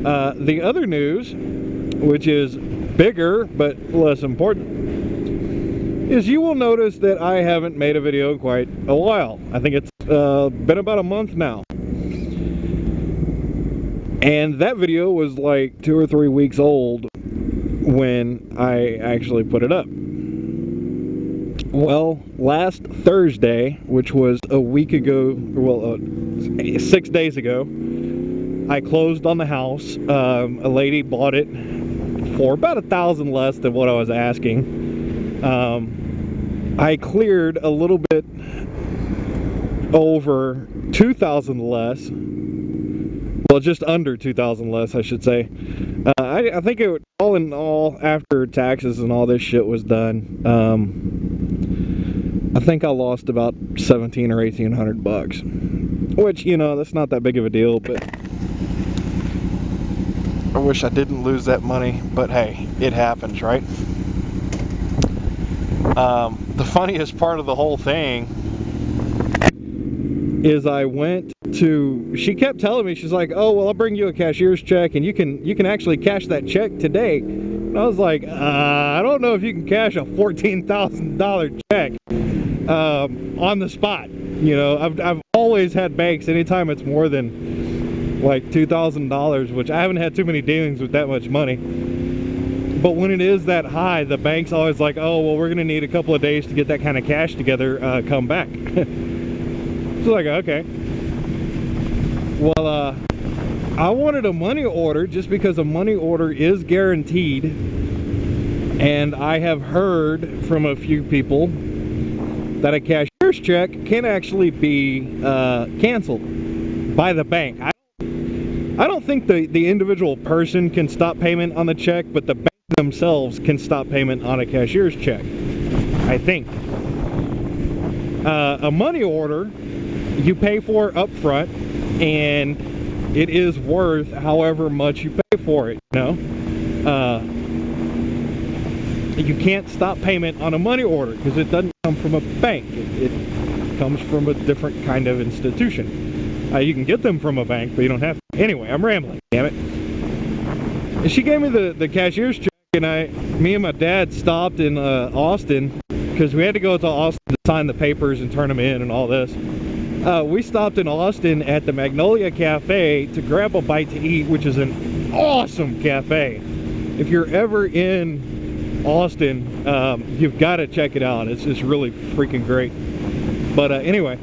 The other news, which is bigger but less important, is you will notice that I haven't made a video in quite a while. I think it's been about a month now. And that video was like 2 or 3 weeks old when I actually put it up. Well, last Thursday, which was a week ago, well, 6 days ago, I closed on the house. A lady bought it for about $1,000 less than what I was asking. I cleared a little bit over $2,000 less. Well, just under $2,000 less, I should say. I think it would, all in all, after taxes and all this shit was done, I think I lost about $1,700 or $1,800, which, you know, that's not that big of a deal, but I wish I didn't lose that money, but hey, it happens, right? The funniest part of the whole thing is I went to, she kept telling me, she's like, oh, well, I'll bring you a cashier's check and you can actually cash that check today. And I was like, I don't know if you can cash a $14,000 check on the spot. You know, I've always had banks, anytime it's more than like $2,000, which I haven't had too many dealings with that much money. But when it is that high, the bank's always like, oh, well, we're going to need a couple of days to get that kind of cash together, come back. It's like, okay. Well, I wanted a money order just because a money order is guaranteed. And I have heard from a few people that a cashier's check can actually be canceled by the bank. I don't think the individual person can stop payment on the check, but the bank themselves can stop payment on a cashier's check, I think. A money order you pay for up front, and it is worth however much you pay for it, you know? You can't stop payment on a money order because it doesn't come from a bank. It comes from a different kind of institution. You can get them from a bank, but you don't have to. Anyway, I'm rambling, damn it. And she gave me the cashier's check, and me and my dad stopped in Austin because we had to go to Austin to sign the papers and turn them in and all this. We stopped in Austin at the Magnolia Cafe to grab a bite to eat, which is an awesome cafe. If you're ever in Austin, you've got to check it out. It's just really freaking great. But anyway,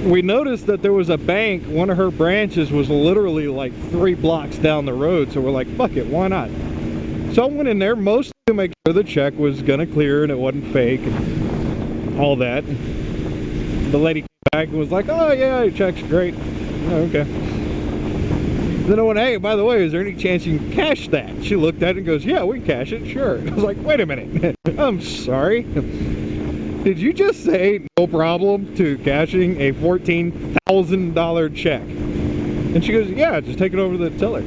we noticed that there was a bank. One of her branches was literally like 3 blocks down the road, so we're like, fuck it, why not? So I went in there mostly to make sure the check was gonna clear and it wasn't fake and all that. The lady came back and was like, oh yeah, your check's great. Oh, okay. Then I went, hey, by the way, is there any chance you can cash that? She looked at it and goes, yeah, we can cash it, sure. I was like, wait a minute, I'm sorry. Did you just say no problem to cashing a $14,000 check? And she goes, yeah, just take it over to the teller.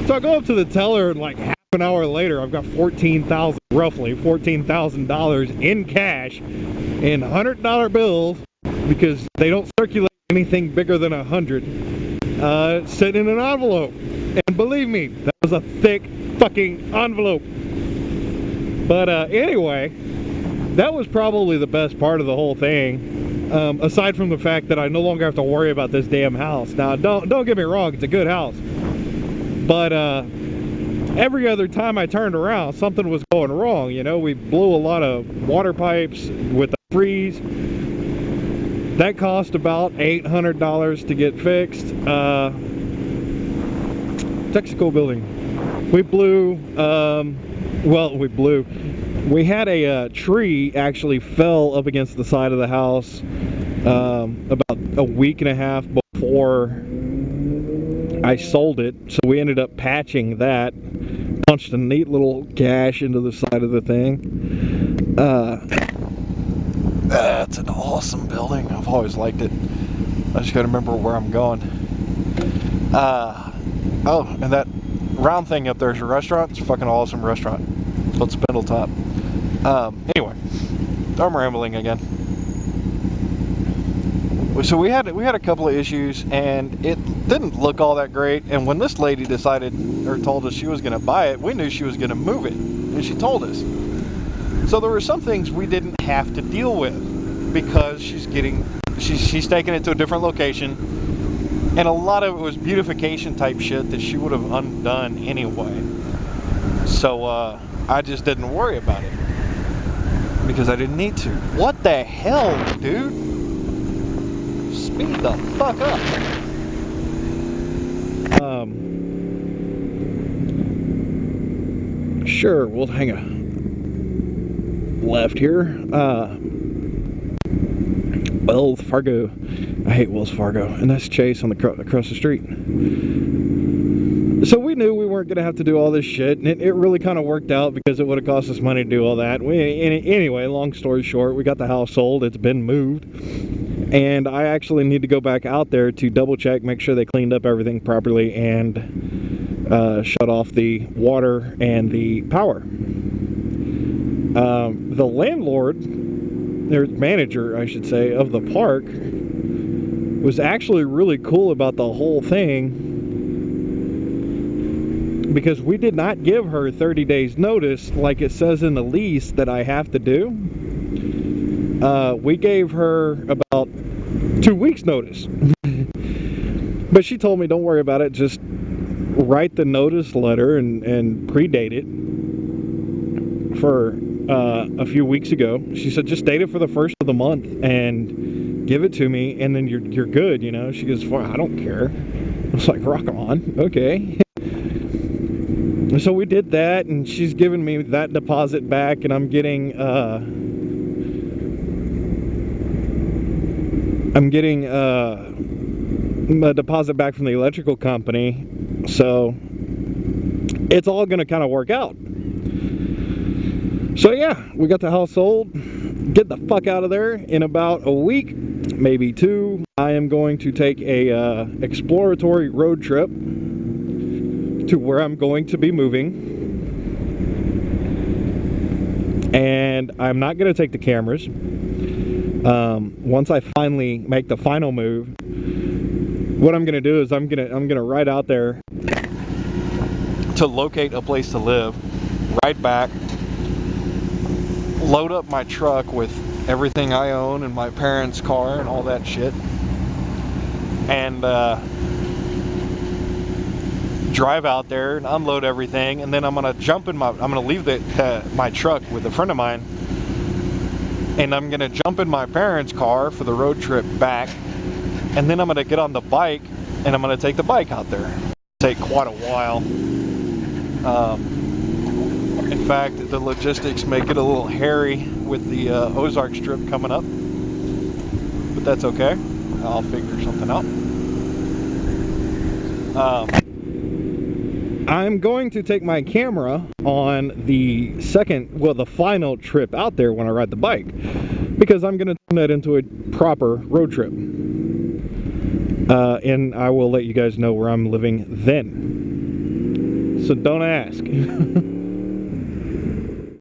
So I go up to the teller, and like half an hour later, I've got roughly $14,000 in cash in $100 bills, because they don't circulate anything bigger than 100, sitting in an envelope. And believe me, that was a thick fucking envelope. But anyway, that was probably the best part of the whole thing, aside from the fact that I no longer have to worry about this damn house. Now, don't get me wrong, it's a good house, but every other time I turned around, something was going wrong. You know, we blew a lot of water pipes with the freeze. That cost about $800 to get fixed. Texaco building. We had a tree actually fell up against the side of the house about a week and a half before I sold it, so we ended up patching that, punched a neat little gash into the side of the thing. It's an awesome building. I've always liked it. I just gotta remember where I'm going. Oh, and that round thing up there is a restaurant. It's a fucking awesome restaurant. It's called Spindletop. Anyway, I'm rambling again. So we had a couple of issues, and it didn't look all that great. And when this lady decided or told us she was going to buy it, we knew she was going to move it, and she told us. So there were some things we didn't have to deal with because she's taking it to a different location, and a lot of it was beautification type shit that she would have undone anyway. So I just didn't worry about it because I didn't need to. What the hell, dude? Speed the fuck up. Sure, we'll hang a left here. Wells Fargo. I hate Wells Fargo. And that's Chase on the across the street. So we knew we weren't going to have to do all this shit, and it really kind of worked out because it would have cost us money to do all that. Anyway, long story short, we got the house sold. It's been moved. And I actually need to go back out there to double check, make sure they cleaned up everything properly, and shut off the water and the power. The landlord, their manager, I should say, of the park was actually really cool about the whole thing because we did not give her 30 days notice like it says in the lease that I have to do. We gave her about 2 weeks notice. But she told me, don't worry about it, just write the notice letter and predate it for a few weeks ago. She said, just date it for the first of the month and give it to me, and then you're good, you know. She goes, well, I don't care. I was like, rock on, okay. So we did that, and she's giving me that deposit back, and I'm getting a deposit back from the electrical company, so it's all gonna kind of work out. So yeah, we got the house sold. Get the fuck out of there. In about a week, maybe 2, I am going to take a exploratory road trip to where I'm going to be moving. And I'm not going to take the cameras. Once I finally make the final move, what I'm going to do is I'm going to ride out there to locate a place to live, ride back, load up my truck with everything I own and my parents' car and all that shit, and drive out there and unload everything, and then I'm gonna leave my truck with a friend of mine, and I'm gonna jump in my parents' car for the road trip back, and then I'm gonna get on the bike and I'm gonna take the bike out there. It'll take quite a while. In fact, the logistics make it a little hairy with the Ozark Strip coming up, but that's okay. I'll figure something out. I'm going to take my camera on the final trip out there when I ride the bike, because I'm going to turn that into a proper road trip. And I will let you guys know where I'm living then. So don't ask.